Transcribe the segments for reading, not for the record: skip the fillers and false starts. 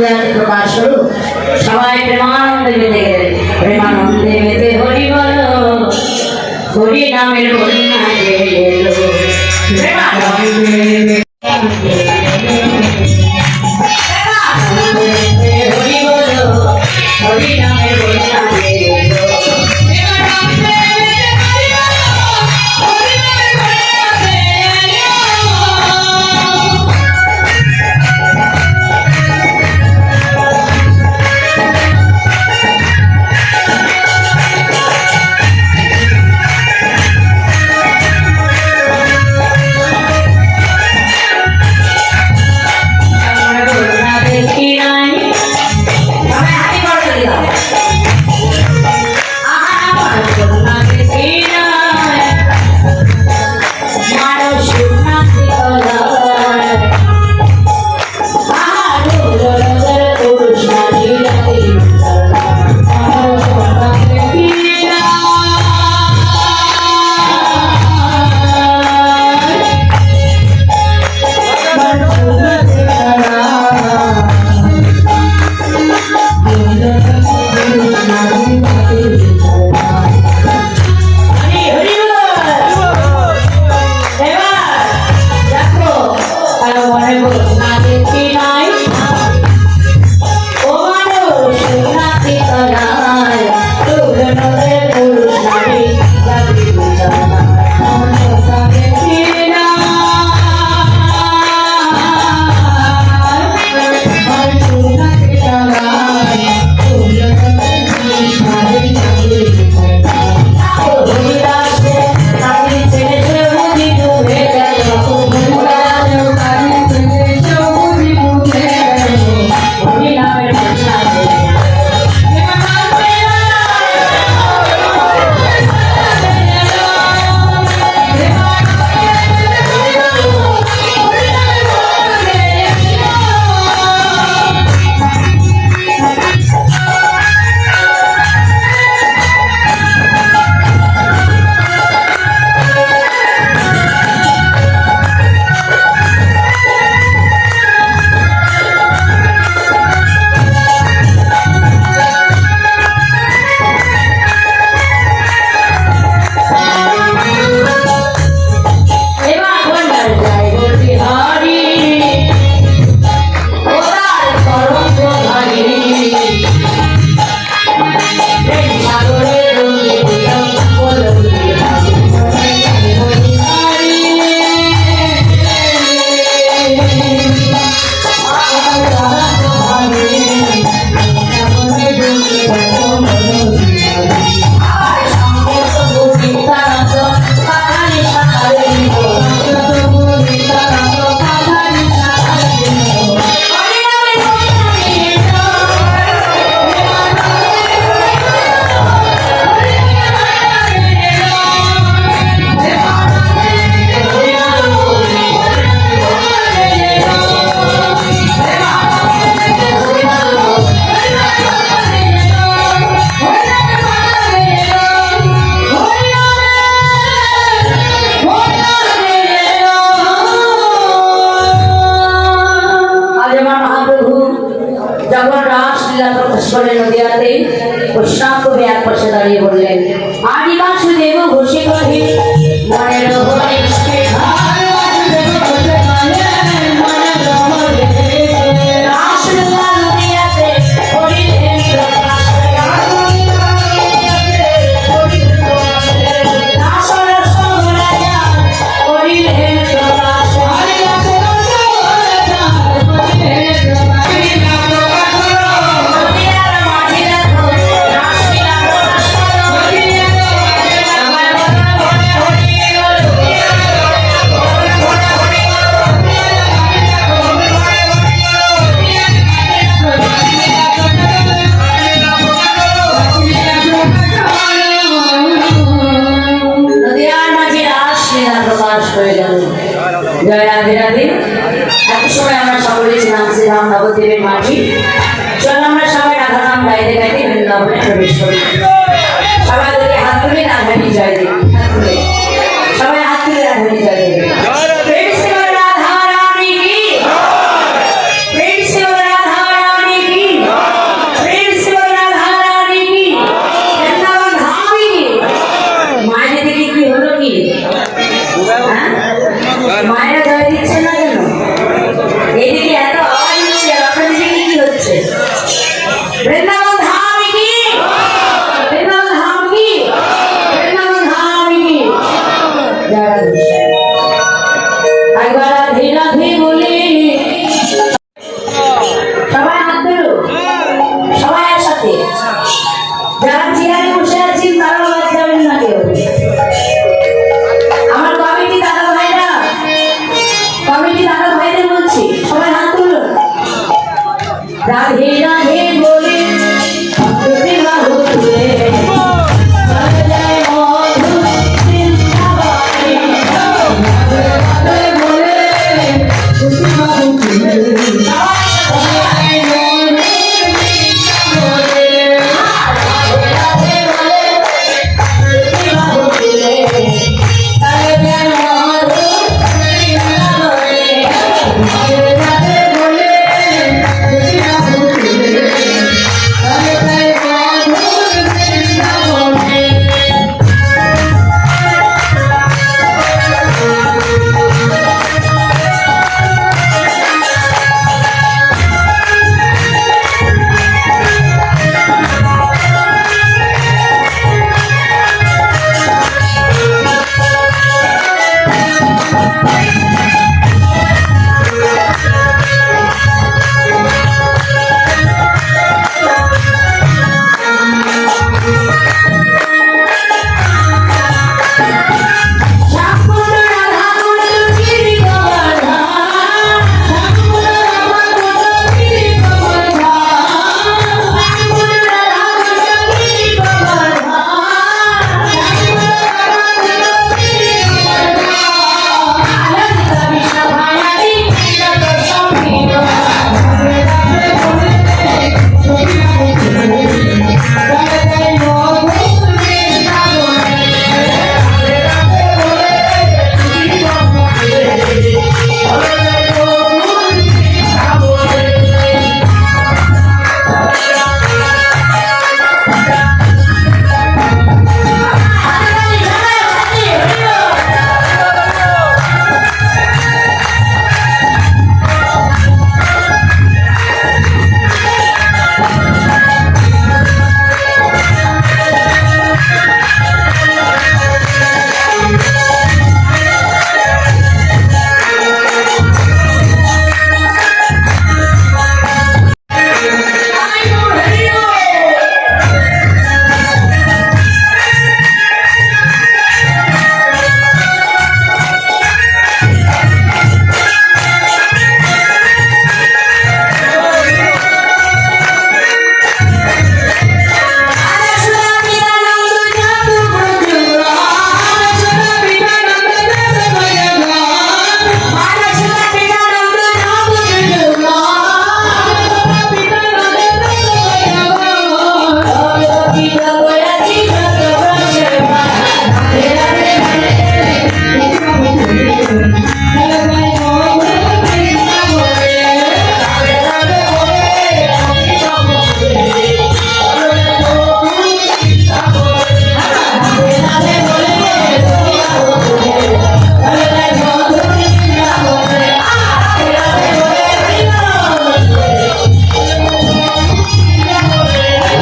দেওয়ার প্রকাশ স্বরূপ সবাই প্রেমানন্দে মেতে গেলেন। প্রেমানন্দে মেতে হরি বল, হরি নামের বন্যা এলো। প্রেমানন্দে হরি বল, হরি নামের বন্যা এলো। কবি এক পাশে দাঁড়িয়ে বললেন, আদিবাসুদেব ঘোষে কহে মনের জয় রাধে রাধে। এত সময় আমরা সকলে ছিলাম শ্রীরাম নবদ্বীপের মাঝি। চল আমরা সবাই রাধা নাম গাইতে গাইতে বৃন্দাবনে প্রবেশ করি। সবাই যদি হাত তুলে রাধানি জয় দেবে, হাত তুলে সবাই হাত তুলে রাধানি জয় দেবে। প্রেম সে রাধা রানী কি, প্রেম সে রাধা রানী রাধে রাধে বলে ভক্তি বাহু তুলে চলে যায় মধুর বৃন্দাবনে। রাধে রাধে বলে ভক্তি বাহু তুলে চলে যায় মধুর বৃন্দাবনে। রাধে রাধে বলে ভক্তি বাহু তুলে চলে যায় মধুর বৃন্দাবনে।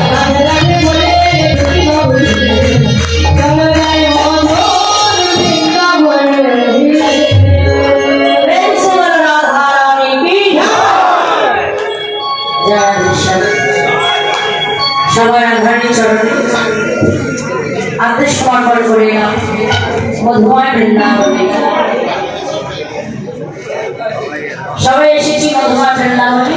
রাধে রাধে বলে ভক্তি বাহু তুলে চলে যায় মধুর বৃন্দাবনে। সবাই রাধারানীর চরণে আত্মসমর্পণ করিলাম মধুময় বৃন্দাবনে। সবাই এসেছি মধুময় বৃন্দাবনে।